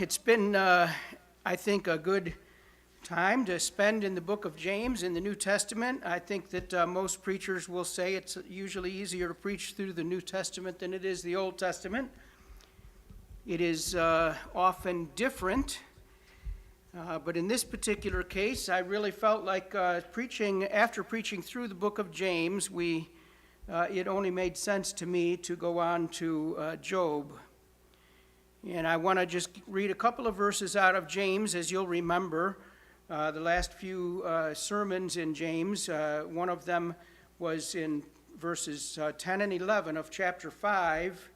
it's been, I think, a good time to spend in the book of James in the New Testament. I think that most preachers will say it's usually easier to preach through the New Testament than it is the Old Testament. It is often different, but in this particular case, I really felt like after preaching through the book of James, it only made sense to me to go on to Job. And I want to just read a couple of verses out of James. As you'll remember, the last few sermons in James, one of them was in verses 10 and 11 of chapter 5.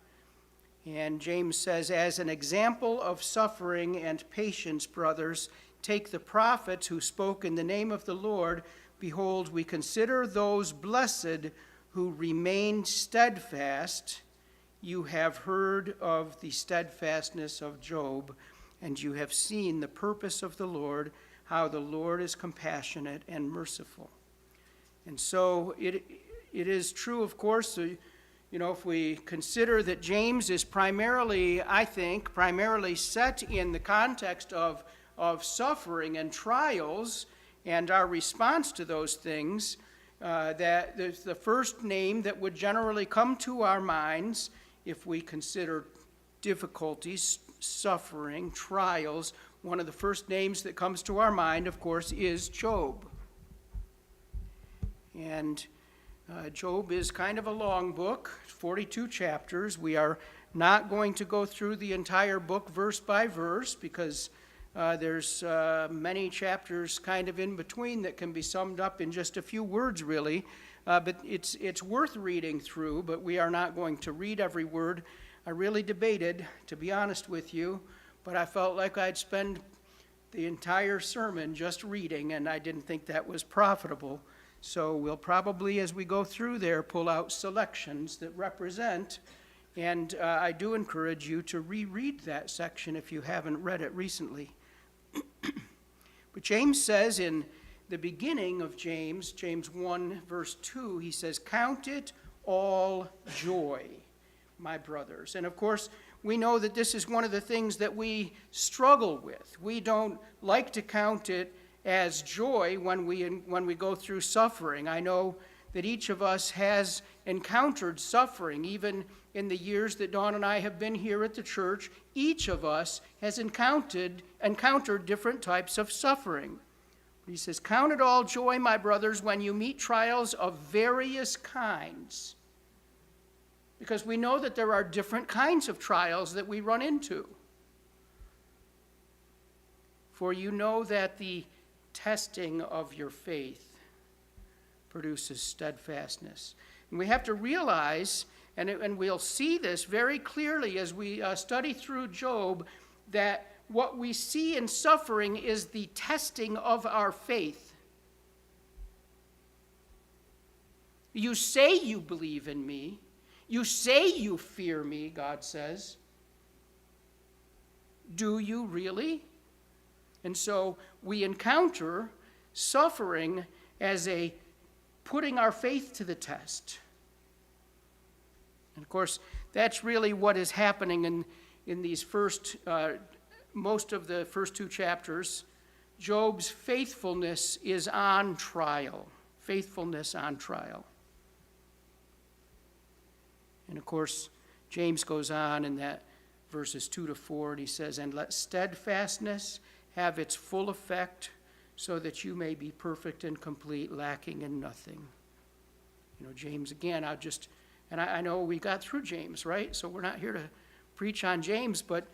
And James says, "As an example of suffering and patience, brothers, take the prophets who spoke in the name of the Lord. Behold, we consider those blessed who remained steadfast. You have heard of the steadfastness of Job, and you have seen the purpose of the Lord, how the Lord is compassionate and merciful." And so it is true, of course, if we consider that James is primarily set in the context of suffering and trials and our response to those things, that there's the first name that would generally come to our minds if we consider difficulties, suffering, trials. One of the first names that comes to our mind, of course, is Job. And Job is kind of a long book, 42 chapters. We are not going to go through the entire book verse by verse because there's many chapters kind of in between that can be summed up in just a few words, really. But it's worth reading through, but we are not going to read every word. I really debated, to be honest with you, but I felt like I'd spend the entire sermon just reading, and I didn't think that was profitable. So we'll probably, as we go through there, pull out selections that represent, and I do encourage you to reread that section if you haven't read it recently. But James says in the beginning of James 1, verse 2, he says, "Count it all joy, my brothers." And of course, we know that this is one of the things that we struggle with. We don't like to count it as joy when we go through suffering. I know that each of us has encountered suffering. Even in the years that Dawn and I have been here at the church, each of us has encountered different types of suffering. He says, "Count it all joy, my brothers, when you meet trials of various kinds." Because we know that there are different kinds of trials that we run into. "For you know that the testing of your faith produces steadfastness." And we have to realize, and we'll see this very clearly as we study through Job, that what we see in suffering is the testing of our faith. You say you believe in me. You say you fear me, God says. Do you really? And so we encounter suffering as a putting our faith to the test. And of course, that's really what is happening in these most of the first two chapters. Job's faithfulness is on trial. Faithfulness on trial. And of course, James goes on in that verses 2 to 4, and he says, "And let steadfastness have its full effect, so that you may be perfect and complete, lacking in nothing." James again, I know we got through James, right? So we're not here to preach on James, but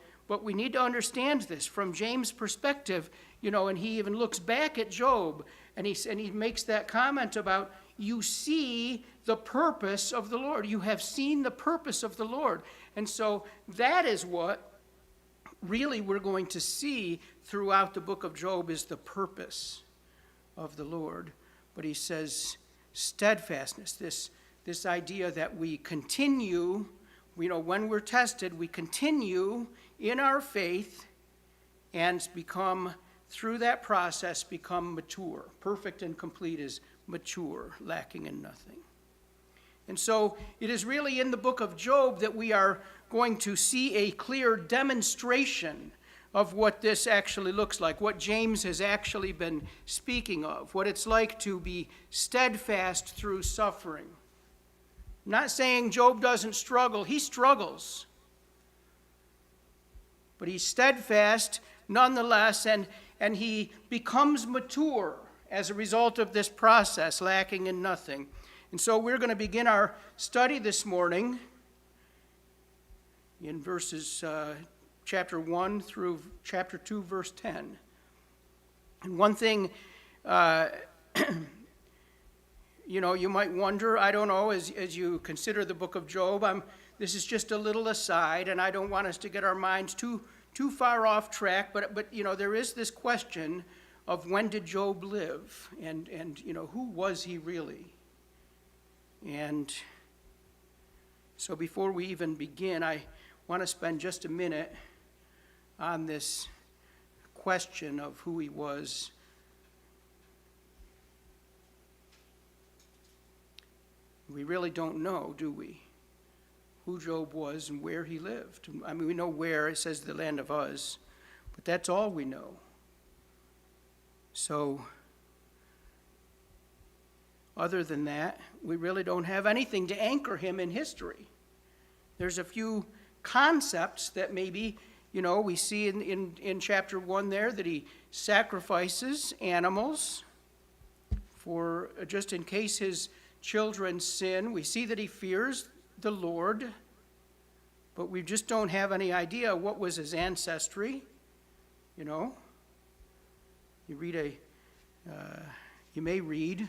we need to understand this from James' perspective, and he even looks back at Job, and he makes that comment about, you see the purpose of the Lord. You have seen the purpose of the Lord. And so that is what really we're going to see throughout the book of Job, is the purpose of the Lord. But he says steadfastness, this idea that we continue, when we're tested, we continue in our faith and through that process, become mature. Perfect and complete is mature, lacking in nothing. And so it is really in the book of Job that we are going to see a clear demonstration of what this actually looks like, what James has actually been speaking of, what it's like to be steadfast through suffering. I'm not saying Job doesn't struggle. He struggles. But he's steadfast nonetheless, and he becomes mature as a result of this process, lacking in nothing. And so we're going to begin our study this morning in verses chapter 1 through chapter 2, verse 10. And one thing, you might wonder, I don't know, as you consider the book of Job, this is just a little aside, and I don't want us to get our minds too far off track, but there is this question of when did Job live, and who was he really? And so before we even begin, I want to spend just a minute on this question of who he was. We really don't know, do we, who Job was and where he lived. I mean, we know where, it says the land of Uz, but that's all we know. So, other than that, we really don't have anything to anchor him in history. There's a few concepts that maybe, we see in chapter 1 there, that he sacrifices animals for just in case his children sin. We see that he fears the Lord, but we just don't have any idea what was his ancestry. You may read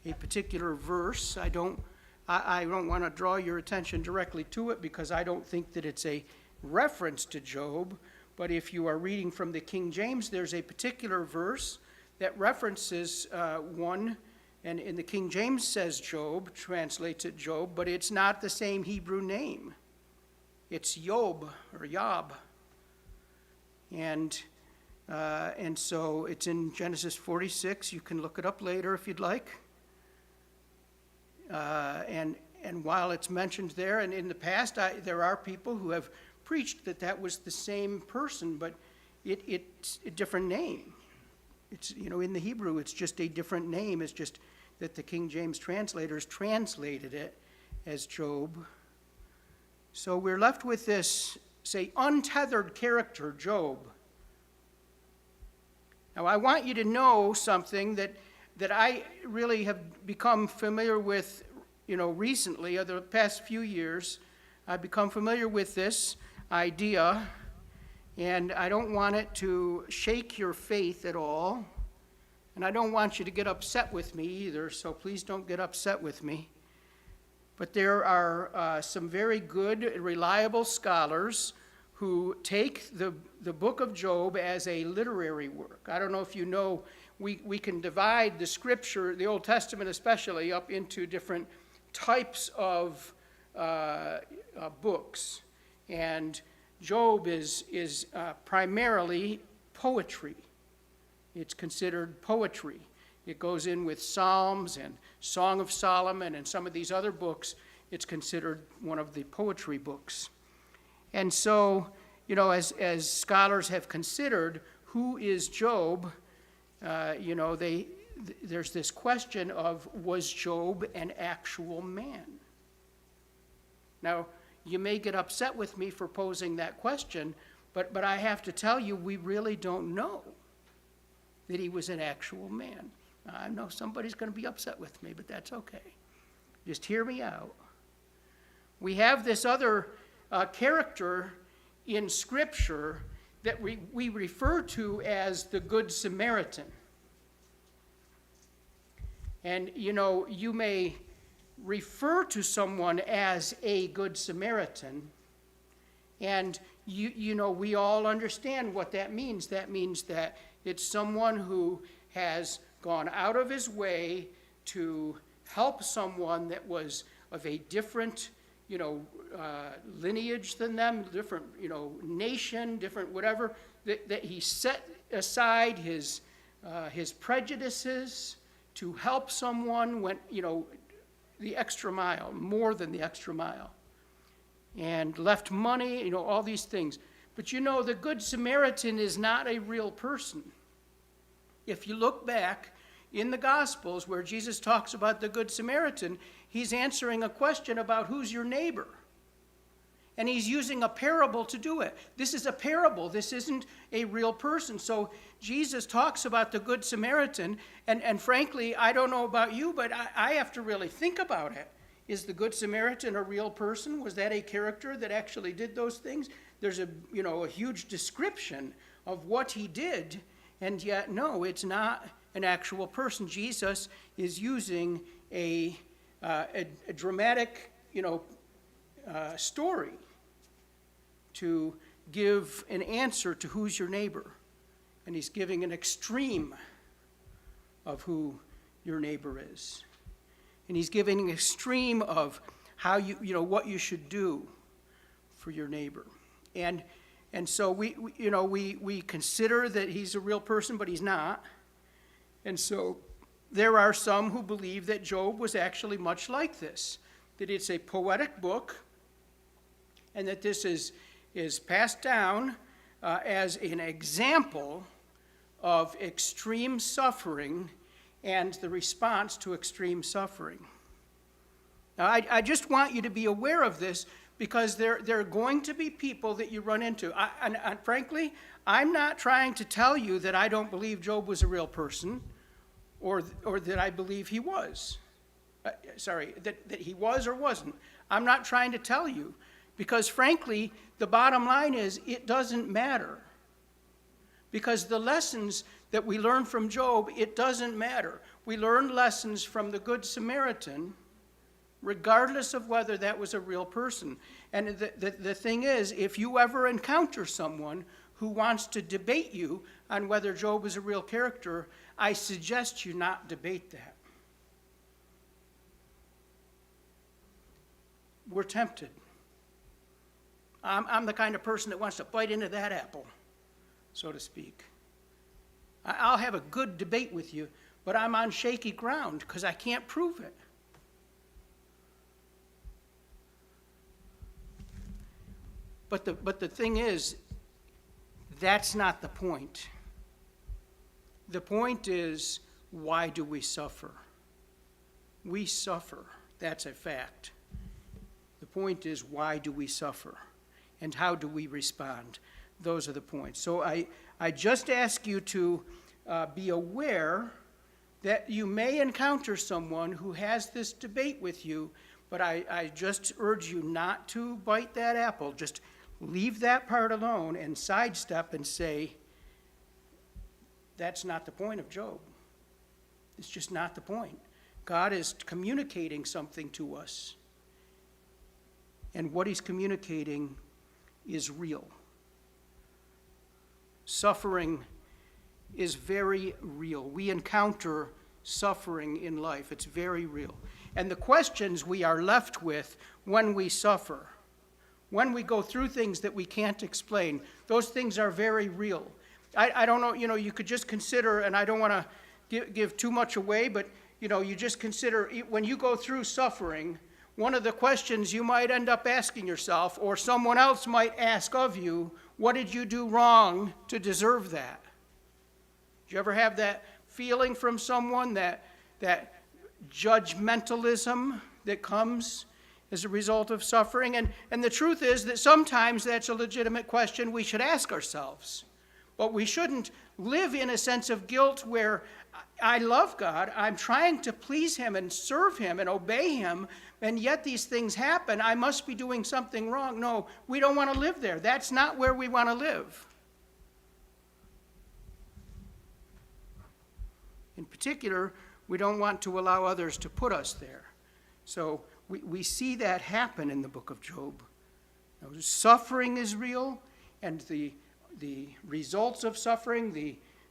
a particular verse. I don't want to draw your attention directly to it because I don't think that it's a reference to Job, but if you are reading from the King James, there's a particular verse that references one, and in the King James says Job, translates it Job, but it's not the same Hebrew name. It's Yob or Yob. And so it's in Genesis 46. You can look it up later if you'd like. And while it's mentioned there, and in the past there are people who have preached that was the same person, but it's a different name. It's, in the Hebrew, it's just a different name. It's just that the King James translators translated it as Job. So we're left with this, say, untethered character, Job. Now, I want you to know something that I really have become familiar with, recently, over the past few years. I've become familiar with this idea, and I don't want it to shake your faith at all, and I don't want you to get upset with me either, so please don't get upset with me. But there are some very good, reliable scholars who take the book of Job as a literary work. I don't know if you know, we can divide the scripture, the Old Testament especially, up into different types of books. And Job is primarily poetry. It's considered poetry. It goes in with Psalms and Song of Solomon and some of these other books. It's considered one of the poetry books. And so, as scholars have considered who is Job, there's this question of, was Job an actual man? Now, you may get upset with me for posing that question, but I have to tell you, we really don't know that he was an actual man. I know somebody's going to be upset with me, but that's okay. Just hear me out. We have this other character in Scripture that we refer to as the Good Samaritan. And, you may refer to someone as a Good Samaritan, and, we all understand what that means. That means that it's someone who has gone out of his way to help someone that was of a different, lineage than them, different, nation, different whatever, that he set aside his prejudices to help someone, went, the extra mile, more than the extra mile, and left money, all these things. But you know, the Good Samaritan is not a real person. If you look back in the Gospels where Jesus talks about the Good Samaritan, he's answering a question about who's your neighbor. And he's using a parable to do it. This is a parable. This isn't a real person. So Jesus talks about the Good Samaritan, and frankly, I don't know about you, but I have to really think about it. Is the Good Samaritan a real person? Was that a character that actually did those things? There's a huge description of what he did, and yet, no, it's not an actual person. Jesus is using a dramatic, story to give an answer to who's your neighbor. And he's giving an extreme of who your neighbor is. And he's giving an extreme of how what you should do for your neighbor. And so we consider that he's a real person, but he's not. And so there are some who believe that Job was actually much like this, that it's a poetic book, and that this is passed down as an example of extreme suffering and the response to extreme suffering. Now, I just want you to be aware of this, because there are going to be people that you run into. And frankly, I'm not trying to tell you that I don't believe Job was a real person, or that I believe he was. That he was or wasn't. I'm not trying to tell you, because frankly, the bottom line is it doesn't matter. Because the lessons that we learn from Job, it doesn't matter. We learn lessons from the Good Samaritan, regardless of whether that was a real person. And the thing is, if you ever encounter someone who wants to debate you on whether Job is a real character, I suggest you not debate that. We're tempted. I'm the kind of person that wants to bite into that apple, so to speak. I'll have a good debate with you, but I'm on shaky ground because I can't prove it. But the thing is, that's not the point. The point is, why do we suffer? We suffer. That's a fact. The point is, why do we suffer? And how do we respond? Those are the points. So I just ask you to be aware that you may encounter someone who has this debate with you, but I just urge you not to bite that apple. Just leave that part alone and sidestep and say, that's not the point of Job. It's just not the point. God is communicating something to us. And what he's communicating is real. Suffering is very real. We encounter suffering in life. It's very real. And the questions we are left with when we suffer, when we go through things that we can't explain, those things are very real. I don't know, you could just consider, and I don't want to give too much away, but, you just consider when you go through suffering, one of the questions you might end up asking yourself, or someone else might ask of you, what did you do wrong to deserve that? Did you ever have that feeling from someone, that judgmentalism that comes as a result of suffering? And the truth is that sometimes that's a legitimate question we should ask ourselves. But we shouldn't live in a sense of guilt where I love God, I'm trying to please him and serve him and obey him, and yet these things happen, I must be doing something wrong. No, we don't want to live there. That's not where we want to live. In particular, we don't want to allow others to put us there. So we see that happen in the book of Job. Now, suffering is real, and the results of suffering,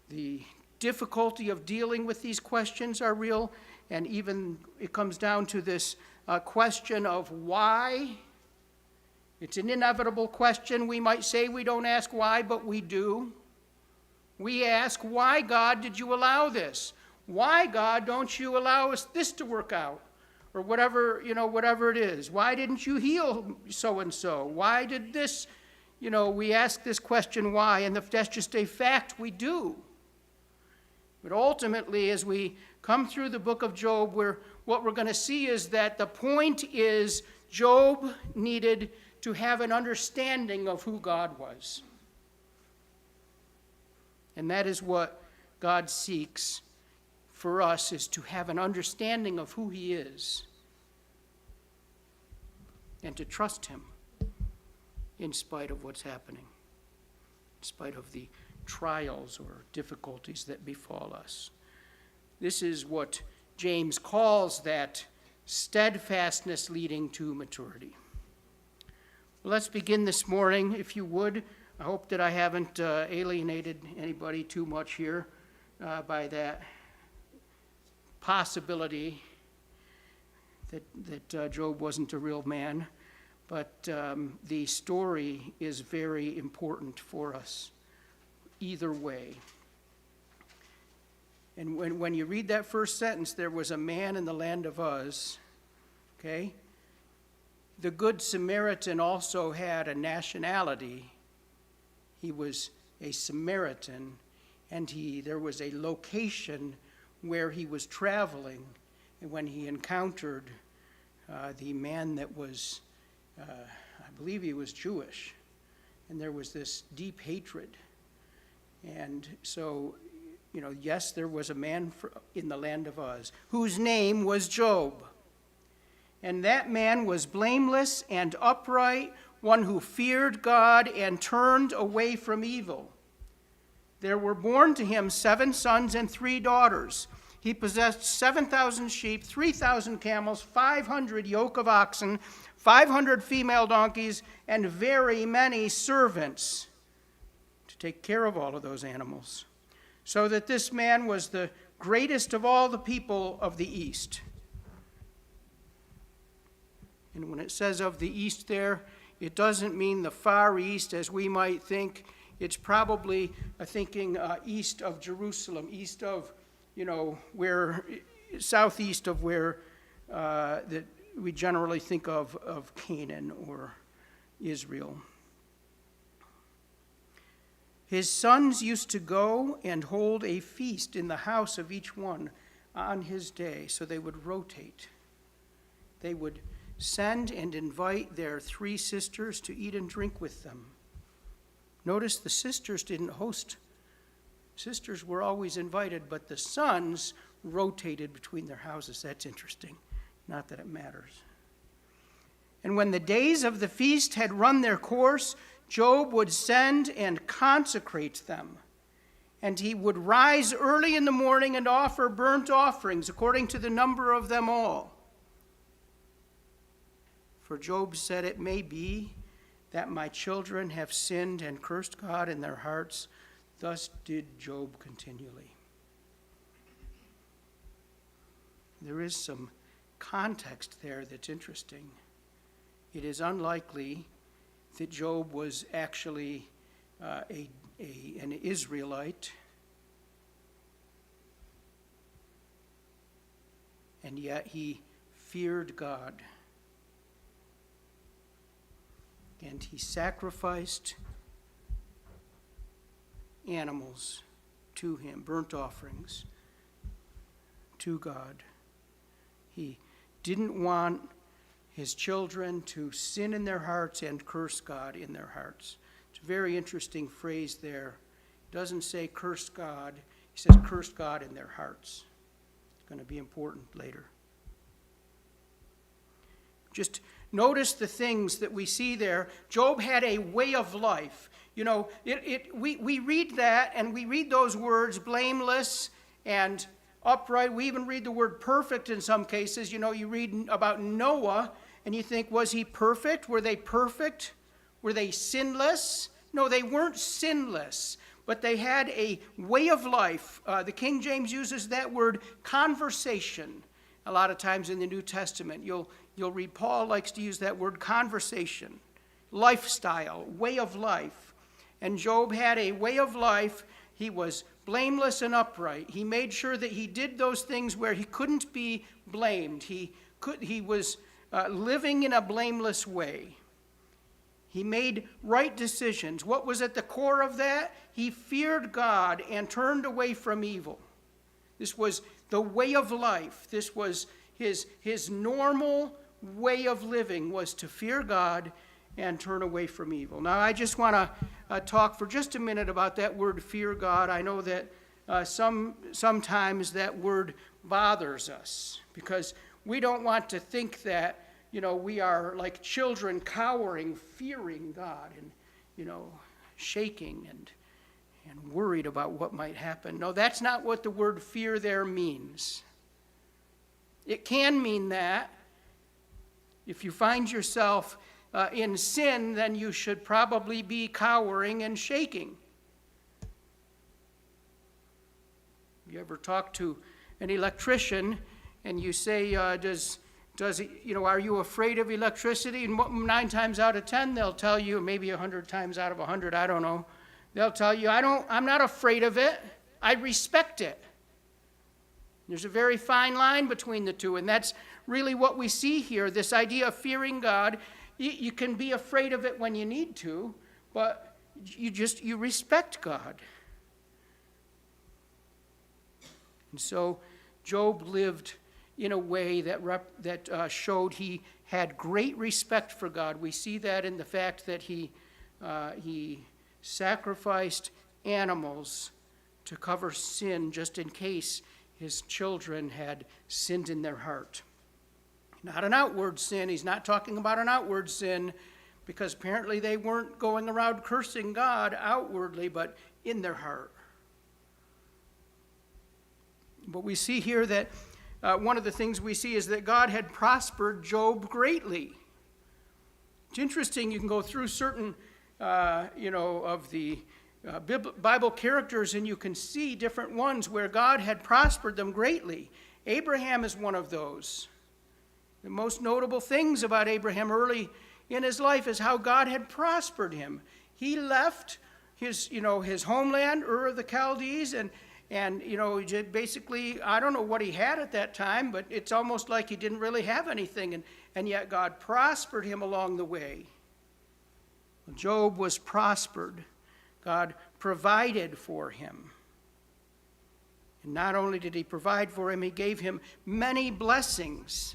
the difficulty of dealing with these questions are real, and even it comes down to this question of why. It's an inevitable question. We might say we don't ask why, but we do. We ask, why, God, did you allow this? Why, God, don't you allow us this to work out? Or whatever it is. Why didn't you heal so-and-so? Why did this, we ask this question, why? And that's just a fact, we do. But ultimately, as we come through the book of Job, what we're going to see is that the point is Job needed to have an understanding of who God was. And that is what God seeks for us, is to have an understanding of who he is and to trust him in spite of what's happening, in spite of the trials or difficulties that befall us. This is what James calls that steadfastness leading to maturity. Well, let's begin this morning, if you would. I hope that I haven't alienated anybody too much here by that possibility that Job wasn't a real man. But the story is very important for us either way. And when you read that first sentence, there was a man in the land of Uz, okay? The Good Samaritan also had a nationality. He was a Samaritan, and there was a location where he was traveling when he encountered the man that was, I believe he was Jewish, and there was this deep hatred. And so, yes, there was a man in the land of Uz whose name was Job. And that man was blameless and upright, one who feared God and turned away from evil. There were born to him 7 sons and 3 daughters. He possessed 7,000 sheep, 3,000 camels, 500 yoke of oxen, 500 female donkeys, and very many servants to take care of all of those animals. So that this man was the greatest of all the people of the East. And when it says of the East there, it doesn't mean the Far East as we might think. It's probably thinking east of Jerusalem, east of, southeast of where that we generally think of Canaan or Israel. His sons used to go and hold a feast in the house of each one on his day, so they would rotate. They would send and invite their 3 sisters to eat and drink with them. Notice the sisters didn't host. Sisters were always invited, but the sons rotated between their houses. That's interesting. Not that it matters. And when the days of the feast had run their course, Job would send and consecrate them. And he would rise early in the morning and offer burnt offerings according to the number of them all. For Job said, "It may be that my children have sinned and cursed God in their hearts." Thus did Job continually. There is some context there that's interesting. It is unlikely that Job was actually an Israelite, and yet he feared God. And he sacrificed animals to him, burnt offerings to God. He didn't want his children to sin in their hearts and curse God in their hearts. It's a very interesting phrase there. It doesn't say curse God. He says curse God in their hearts. It's going to be important later. Just notice the things that we see there. Job had a way of life. We read that, and we read those words, blameless and upright. We even read the word perfect in some cases. You read about Noah, and you think, was he perfect? Were they perfect? Were they sinless? No, they weren't sinless, but they had a way of life. The King James uses that word conversation. A lot of times in the New Testament, you'll read Paul likes to use that word conversation, lifestyle, way of life. And Job had a way of life. He was blameless and upright. He made sure that he did those things where he couldn't be blamed. He was living in a blameless way. He made right decisions. What was at the core of that? He feared God and turned away from evil. This was the way of life. This was his normal way of living, was to fear God and turn away from evil. Now, I just want to talk for just a minute about that word, fear God. I know that sometimes that word bothers us because we don't want to think that, we are like children cowering, fearing God and, shaking and worried about what might happen. No, that's not what the word fear there means. It can mean that. If you find yourself in sin, then you should probably be cowering and shaking. You ever talk to an electrician and you say, are you afraid of electricity? And 9 times out of 10, they'll tell you, maybe 100 times out of 100, I don't know. They'll tell you, I'm not afraid of it. I respect it. There's a very fine line between the two, and that's really what we see here, this idea of fearing God. You can be afraid of it when you need to, but you respect God. And so Job lived in a way that showed he had great respect for God. We see that in the fact that he sacrificed animals to cover sin just in case his children had sinned in their heart. Not an outward sin. He's not talking about an outward sin because apparently they weren't going around cursing God outwardly, but in their heart. But we see here that one of the things we see is that God had prospered Job greatly. It's interesting, you can go through certain, of the Bible characters and you can see different ones where God had prospered them greatly. Abraham is one of those. The most notable things about Abraham early in his life is how God had prospered him. He left his homeland, Ur of the Chaldees, and basically, I don't know what he had at that time, but it's almost like he didn't really have anything, and yet God prospered him along the way. Job was prospered. God provided for him. And not only did he provide for him, he gave him many blessings.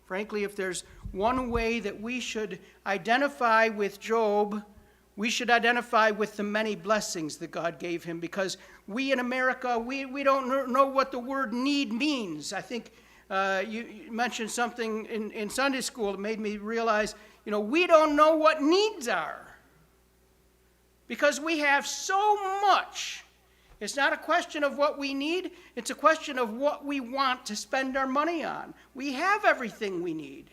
Frankly, if there's one way that we should identify with Job, we should identify with the many blessings that God gave him, because we in America, we don't know what the word need means. I think you mentioned something in Sunday school that made me realize, we don't know what needs are because we have so much. It's not a question of what we need. It's a question of what we want to spend our money on. We have everything we need.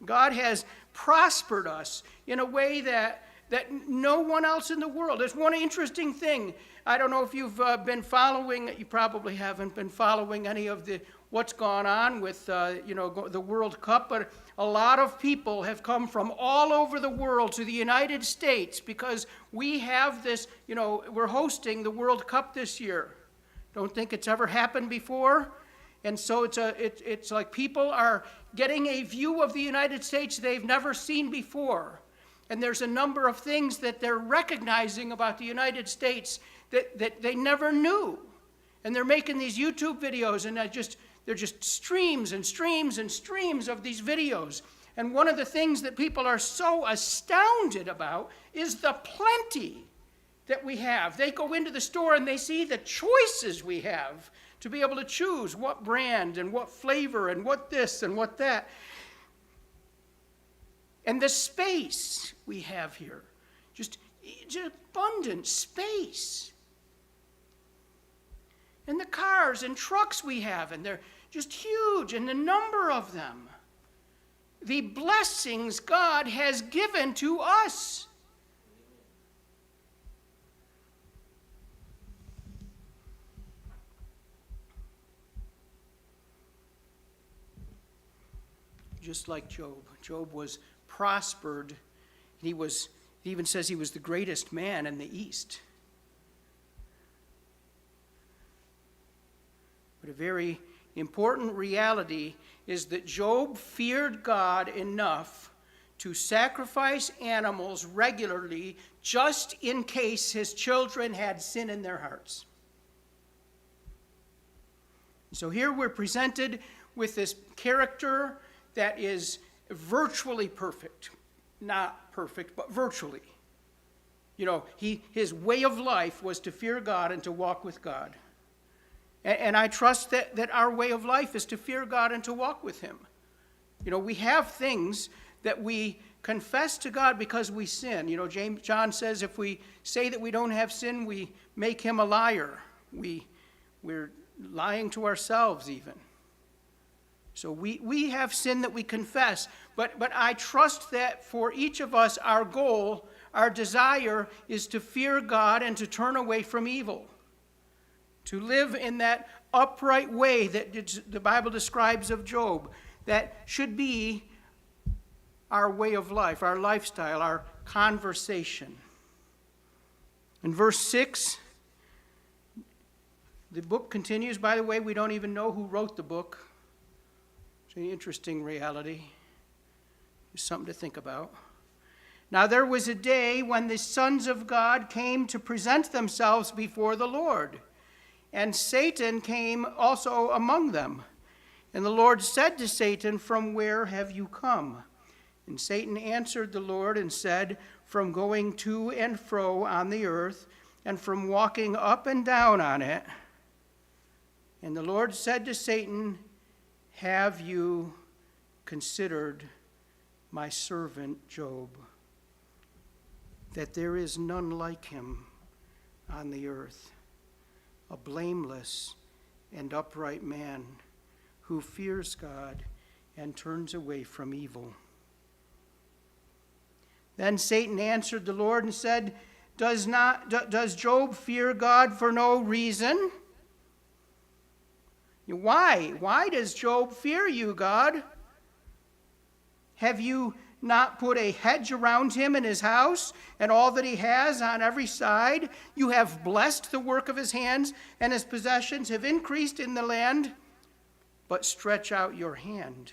God has prospered us in a way that no one else in the world. There's one interesting thing. I don't know if you've been following, you probably haven't been following any of what's gone on with the World Cup, but a lot of people have come from all over the world to the United States because we have this, we're hosting the World Cup this year. Don't think it's ever happened before. And so it's like people are getting a view of the United States they've never seen before. And there's a number of things that they're recognizing about the United States that they never knew. And they're making these YouTube videos, and they're just streams and streams and streams of these videos. And one of the things that people are so astounded about is the plenty that we have. They go into the store and they see the choices we have to be able to choose what brand and what flavor and what this and what that. And the space we have here, just abundant space. And the cars and trucks we have, and they're just huge, and the number of them. The blessings God has given to us. Just like Job. Job was prospered. He even says he was the greatest man in the East. But a very important reality is that Job feared God enough to sacrifice animals regularly just in case his children had sin in their hearts. So here we're presented with this character that is virtually perfect. Not perfect, but virtually. You know, his way of life was to fear God and to walk with God. And I trust that our way of life is to fear God and to walk with him. You know, we have things that we confess to God because we sin. You know, John says if we say that we don't have sin, we make him a liar. We're lying to ourselves even. So we have sin that we confess. But I trust that for each of us, our goal, our desire is to fear God and to turn away from evil. To live in that upright way that the Bible describes of Job. That should be our way of life, our lifestyle, our conversation. In verse 6, the book continues. By the way, we don't even know who wrote the book. It's an interesting reality. It's something to think about. Now there was a day when the sons of God came to present themselves before the Lord, and Satan came also among them. And the Lord said to Satan, "From where have you come?" And Satan answered the Lord and said, "From going to and fro on the earth, and from walking up and down on it." And the Lord said to Satan, "Have you considered my servant Job, that there is none like him on the earth, a blameless and upright man who fears God and turns away from evil?" Then Satan answered the Lord and said, Does Job fear God for no reason? Why? Why does Job fear you, God? Have you not put a hedge around him and his house and all that he has on every side? You have blessed the work of his hands, and his possessions have increased in the land. But stretch out your hand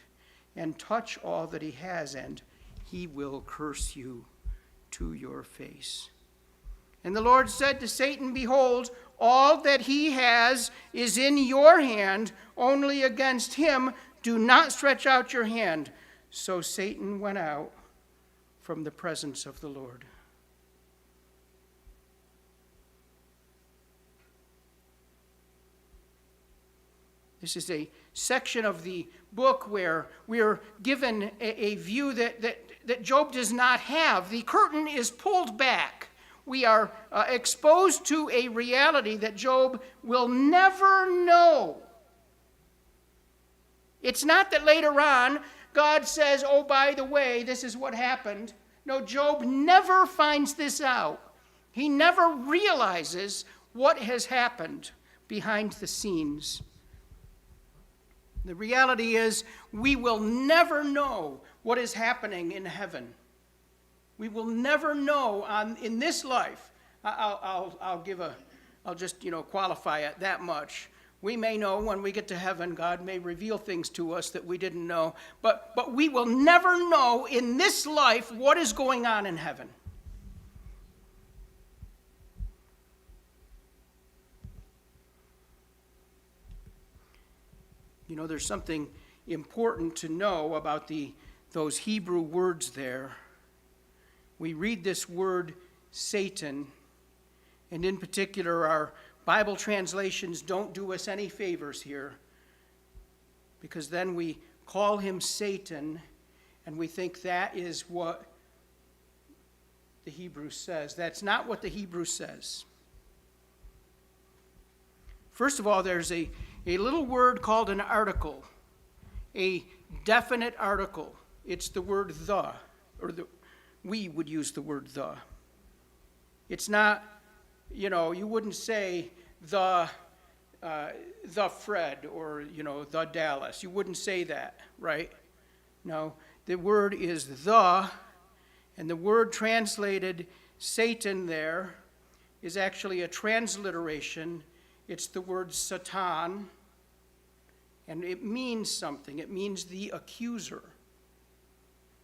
and touch all that he has, and he will curse you to your face. And the Lord said to Satan, "Behold, all that he has is in your hand. Only against him do not stretch out your hand." So Satan went out from the presence of the Lord. This is a section of the book where we are given a view that Job does not have. The curtain is pulled back. We are exposed to a reality that Job will never know. It's not that later on God says, "Oh, by the way, this is what happened." No, Job never finds this out. He never realizes what has happened behind the scenes. The reality is, we will never know what is happening in heaven. We will never know in this life. I'll just qualify it that much. We may know when we get to heaven. God may reveal things to us that we didn't know, but we will never know in this life what is going on in heaven. You know, there's something important to know about those Hebrew words there. We read this word Satan, and in particular our Bible translations don't do us any favors here, because then we call him Satan and we think that is what the Hebrew says. That's not what the Hebrew says. First of all, there's a little word called an article, a definite article. It's the word the, we would use the word the. It's not, you wouldn't say the Fred or, the Dallas. You wouldn't say that, right? No, the word is the, and the word translated Satan there is actually a transliteration. It's the word Satan, And it means something. It means the accuser.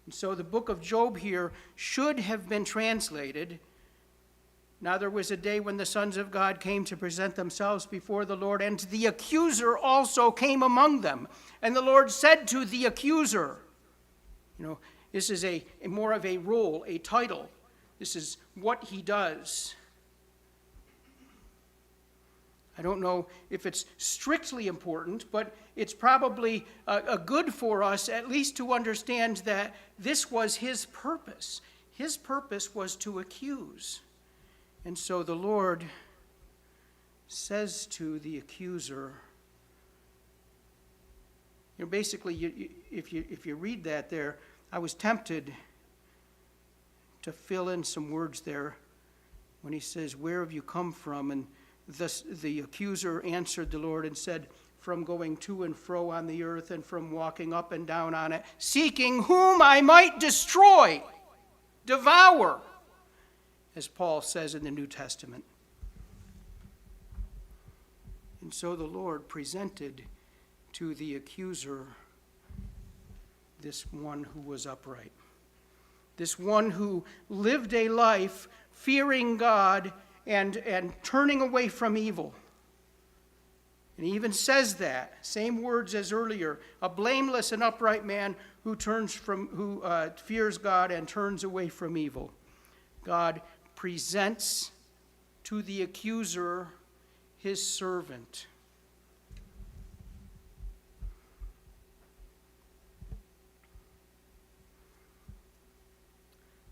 And so the book of Job here should have been translated, now there was a day when the sons of God came to present themselves before the Lord, and the accuser also came among them. And the Lord said to the accuser, this is a more of a role, a title. This is what he does. I don't know if it's strictly important, but it's probably a good for us at least to understand that this was his purpose. His purpose was to accuse. And so the Lord says to the accuser, basically, if you read that there, I was tempted to fill in some words there when he says, "Where have you come from?" And thus the accuser answered the Lord and said, "From going to and fro on the earth and from walking up and down on it, seeking whom I might destroy, devour," as Paul says in the New Testament. And so the Lord presented to the accuser this one who was upright, this one who lived a life fearing God and turning away from evil. And he even says that, same words as earlier, a blameless and upright man who fears God and turns away from evil. God presents to the accuser his servant.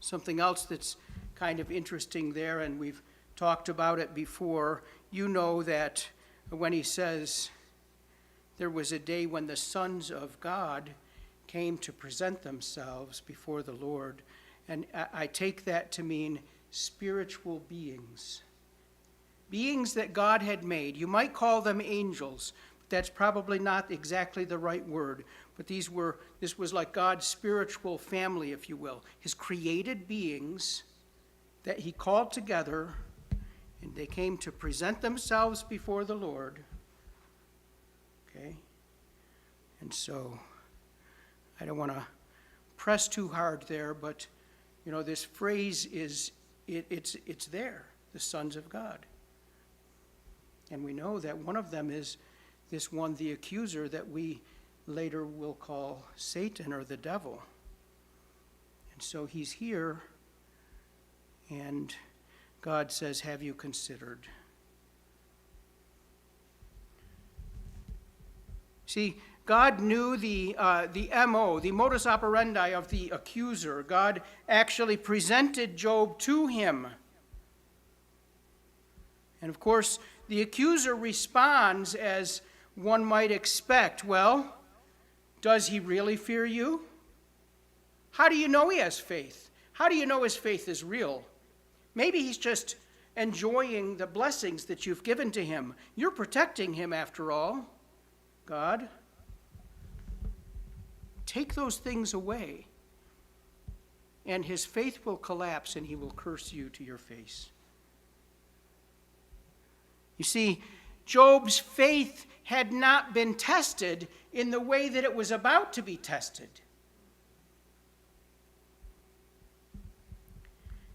Something else that's kind of interesting there, and we've talked about it before, that when he says, there was a day when the sons of God came to present themselves before the Lord. And I take that to mean spiritual beings. Beings that God had made. You might call them angels. But that's probably not exactly the right word. But this was like God's spiritual family, if you will. His created beings that he called together, and they came to present themselves before the Lord. Okay? And so, I don't want to press too hard there, but, this phrase it's there, the sons of God. And we know that one of them is this one, the accuser, that we later will call Satan or the devil. And so he's here, and God says, have you considered? See, God knew the MO, the modus operandi of the accuser. God actually presented Job to him. And of course, the accuser responds as one might expect. Well, does he really fear you? How do you know he has faith? How do you know his faith is real? Maybe he's just enjoying the blessings that you've given to him. You're protecting him after all, God. Take those things away, and his faith will collapse and he will curse you to your face. You see, Job's faith had not been tested in the way that it was about to be tested.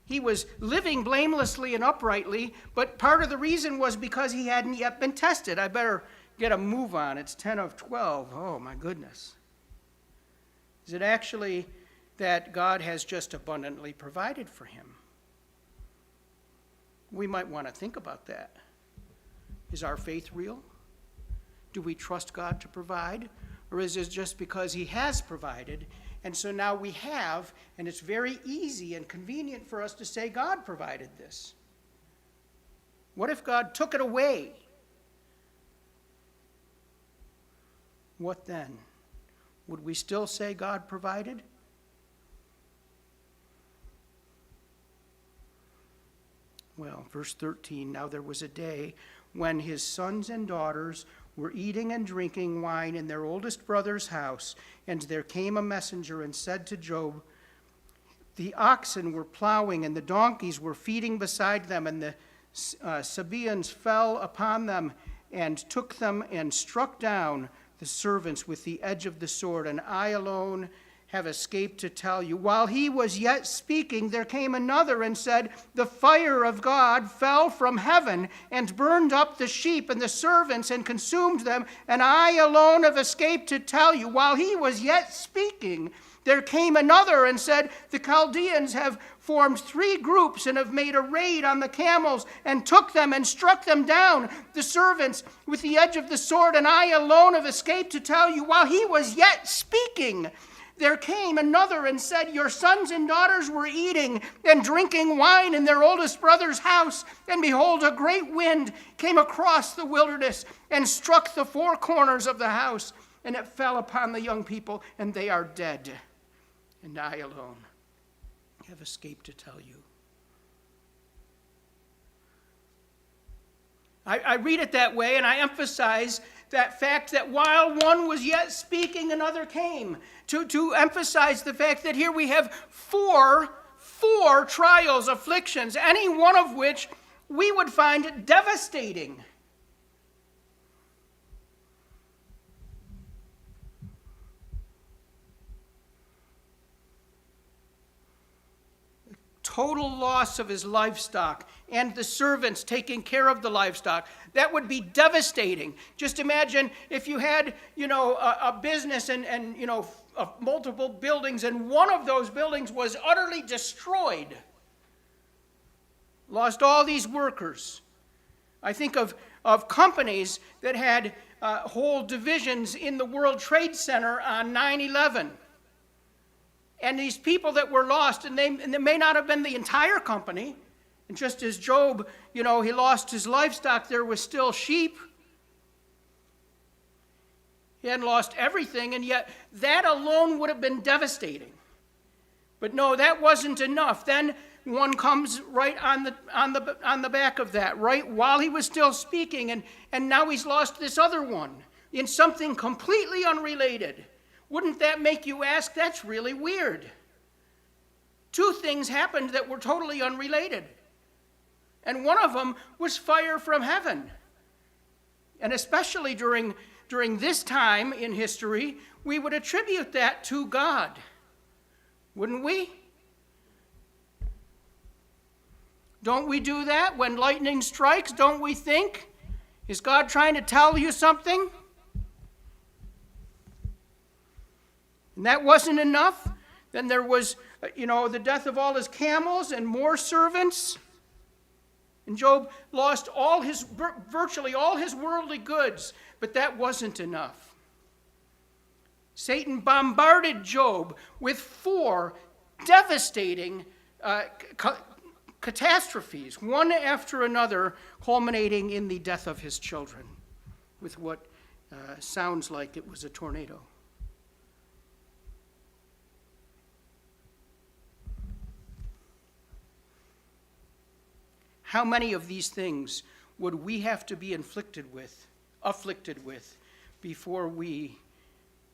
He was living blamelessly and uprightly, but part of the reason was because he hadn't yet been tested. I better get a move on. It's 10 of 12. Oh, my goodness. Is it actually that God has just abundantly provided for him? We might want to think about that. Is our faith real? Do we trust God to provide? Or is it just because he has provided, and so now we have, and it's very easy and convenient for us to say God provided this? What if God took it away? What then? Would we still say God provided? Well, verse 13, now there was a day when his sons and daughters were eating and drinking wine in their oldest brother's house, and there came a messenger and said to Job, the oxen were plowing and the donkeys were feeding beside them, and the Sabaeans fell upon them and took them and struck down the servants with the edge of the sword, and I alone have escaped to tell you. While he was yet speaking, there came another and said, the fire of God fell from heaven and burned up the sheep and the servants and consumed them, and I alone have escaped to tell you. While he was yet speaking, there came another and said, the Chaldeans have formed 3 groups and have made a raid on the camels and took them and struck them down, the servants with the edge of the sword, and I alone have escaped to tell you. While he was yet speaking, there came another and said, your sons and daughters were eating and drinking wine in their oldest brother's house, and behold, a great wind came across the wilderness and struck the 4 corners of the house, and it fell upon the young people, and they are dead. And I alone have escaped to tell you. I read it that way, and I emphasize that fact that while one was yet speaking, another came. To emphasize the fact that here we have four trials, afflictions, any one of which we would find devastating. Total loss of his livestock and the servants taking care of the livestock. That would be devastating. Just imagine if you had, a business and multiple buildings, and one of those buildings was utterly destroyed. Lost all these workers. I think of companies that had whole divisions in the World Trade Center on 9/11. And these people that were lost, and they may not have been the entire company, and just as Job, he lost his livestock, there was still sheep. He hadn't lost everything, and yet that alone would have been devastating. But no, that wasn't enough. Then one comes right on the back of that, right while he was still speaking, and now he's lost this other one in something completely unrelated. Wouldn't that make you ask, that's really weird? 2 things happened that were totally unrelated. And one of them was fire from heaven. And especially during this time in history, we would attribute that to God. Wouldn't we? Don't we do that when lightning strikes? Don't we think, is God trying to tell you something? And that wasn't enough. Then there was, the death of all his camels and more servants. And Job lost virtually all his worldly goods, but that wasn't enough. Satan bombarded Job with 4 devastating catastrophes, one after another, culminating in the death of his children, with what sounds like it was a tornado. How many of these things would we have to be afflicted with, before we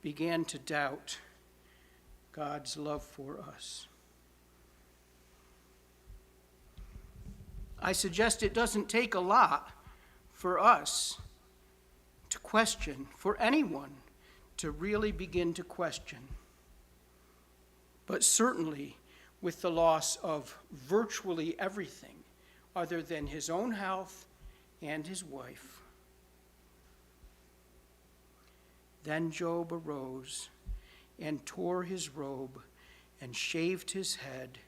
began to doubt God's love for us? I suggest it doesn't take a lot for us to question, for anyone to really begin to question. But certainly with the loss of virtually everything other than his own health and his wife. Then Job arose and tore his robe and shaved his head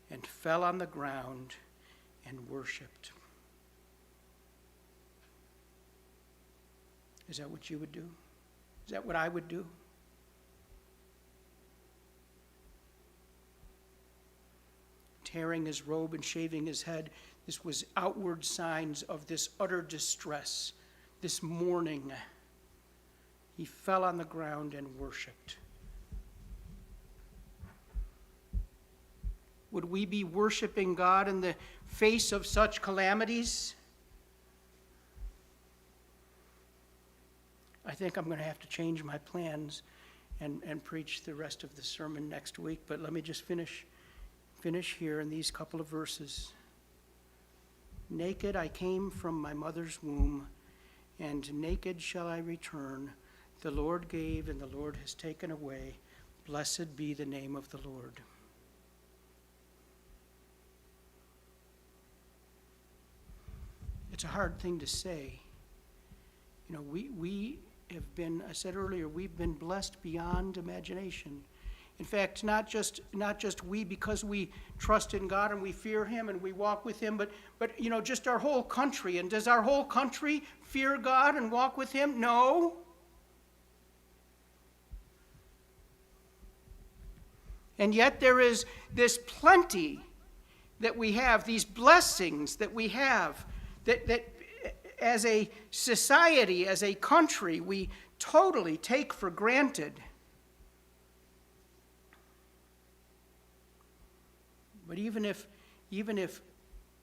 and fell on the ground and worshiped. Is that what you would do? Is that what I would do? Tearing his robe and shaving his head, this was outward signs of this utter distress, this mourning. He fell on the ground and worshiped. Would we be worshiping God in the face of such calamities? I think I'm going to have to change my plans and preach the rest of the sermon next week, but let me just finish here in these couple of verses. Naked I came from my mother's womb, and naked shall I return. The Lord gave and the Lord has taken away. Blessed be the name of the Lord. It's a hard thing to say. You know, we have been, I said earlier, we've been blessed beyond imagination. In fact, not just we, because we trust in God and we fear him and we walk with him, but you know, just our whole country. And does our whole country fear God and walk with him? No. And yet there is this plenty that we have, these blessings that we have, that as a society, as a country, we totally take for granted. But even if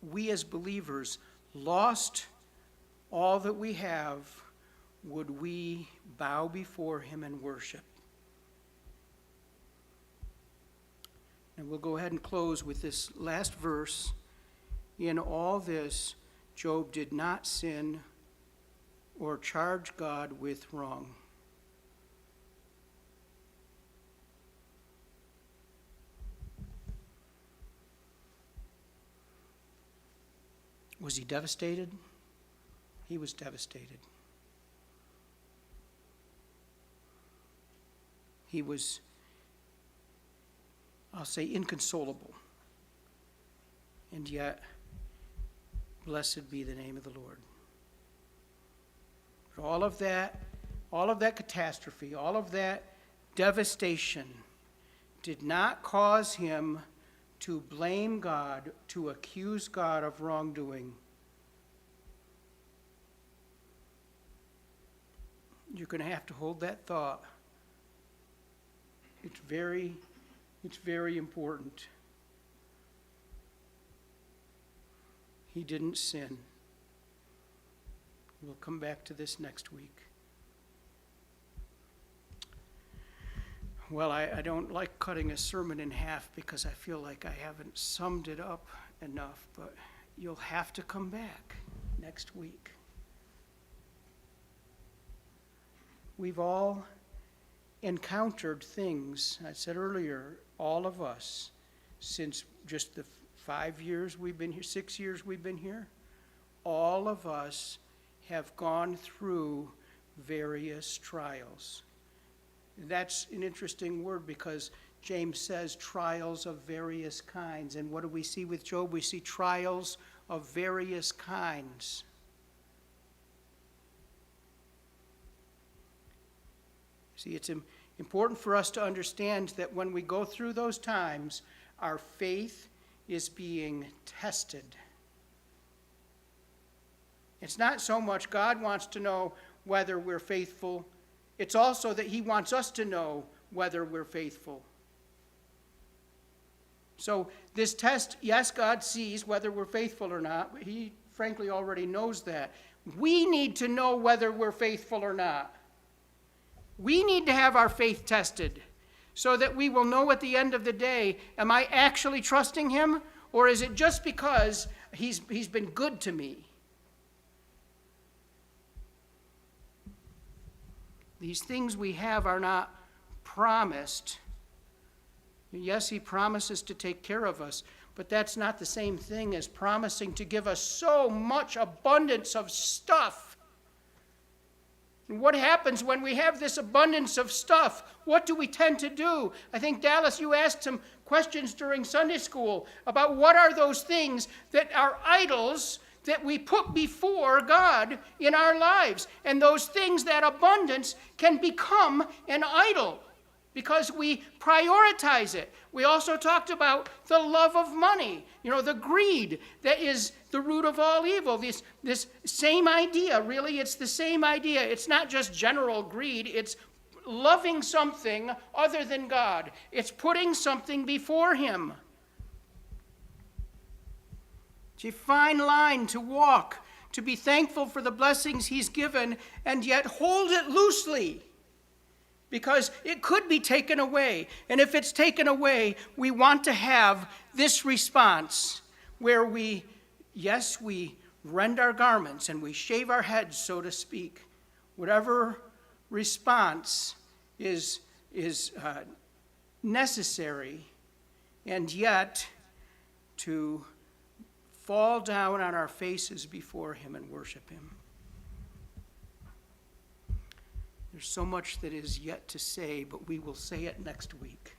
we as believers lost all that we have, would we bow before him and worship? And we'll go ahead and close with this last verse. In all this, Job did not sin or charge God with wrong. Was he devastated? He was devastated. He was, I'll say, inconsolable. And yet, blessed be the name of the Lord. But all of that catastrophe, all of that devastation did not cause him to blame God, to accuse God of wrongdoing. You're going to have to hold that thought. It's very important. He didn't sin. We'll come back to this next week. Well, I don't like cutting a sermon in half because I feel like I haven't summed it up enough, but you'll have to come back next week. We've all encountered things, I said earlier, all of us, since just the 5 years we've been here, 6 years we've been here, all of us have gone through various trials. That's an interesting word because James says trials of various kinds. And what do we see with Job? We see trials of various kinds. See, it's important for us to understand that when we go through those times, our faith is being tested. It's not so much God wants to know whether we're faithful. It's also that he wants us to know whether we're faithful. So this test, yes, God sees whether we're faithful or not, but he frankly already knows that. We need to know whether we're faithful or not. We need to have our faith tested so that we will know at the end of the day, am I actually trusting him, or is it just because he's been good to me? These things we have are not promised. Yes, he promises to take care of us, but that's not the same thing as promising to give us so much abundance of stuff. And what happens when we have this abundance of stuff? What do we tend to do? I think, Dallas, you asked some questions during Sunday school about what are those things that are idols that we put before God in our lives. And those things, that abundance, can become an idol because we prioritize it. We also talked about the love of money, the greed that is the root of all evil. This same idea, really, it's the same idea. It's not just general greed, it's loving something other than God. It's putting something before him. It's a fine line to walk, to be thankful for the blessings he's given, and yet hold it loosely, because it could be taken away. And if it's taken away, we want to have this response where we rend our garments and we shave our heads, so to speak. Whatever response is necessary, and yet to fall down on our faces before him and worship him. There's so much that is yet to say, but we will say it next week.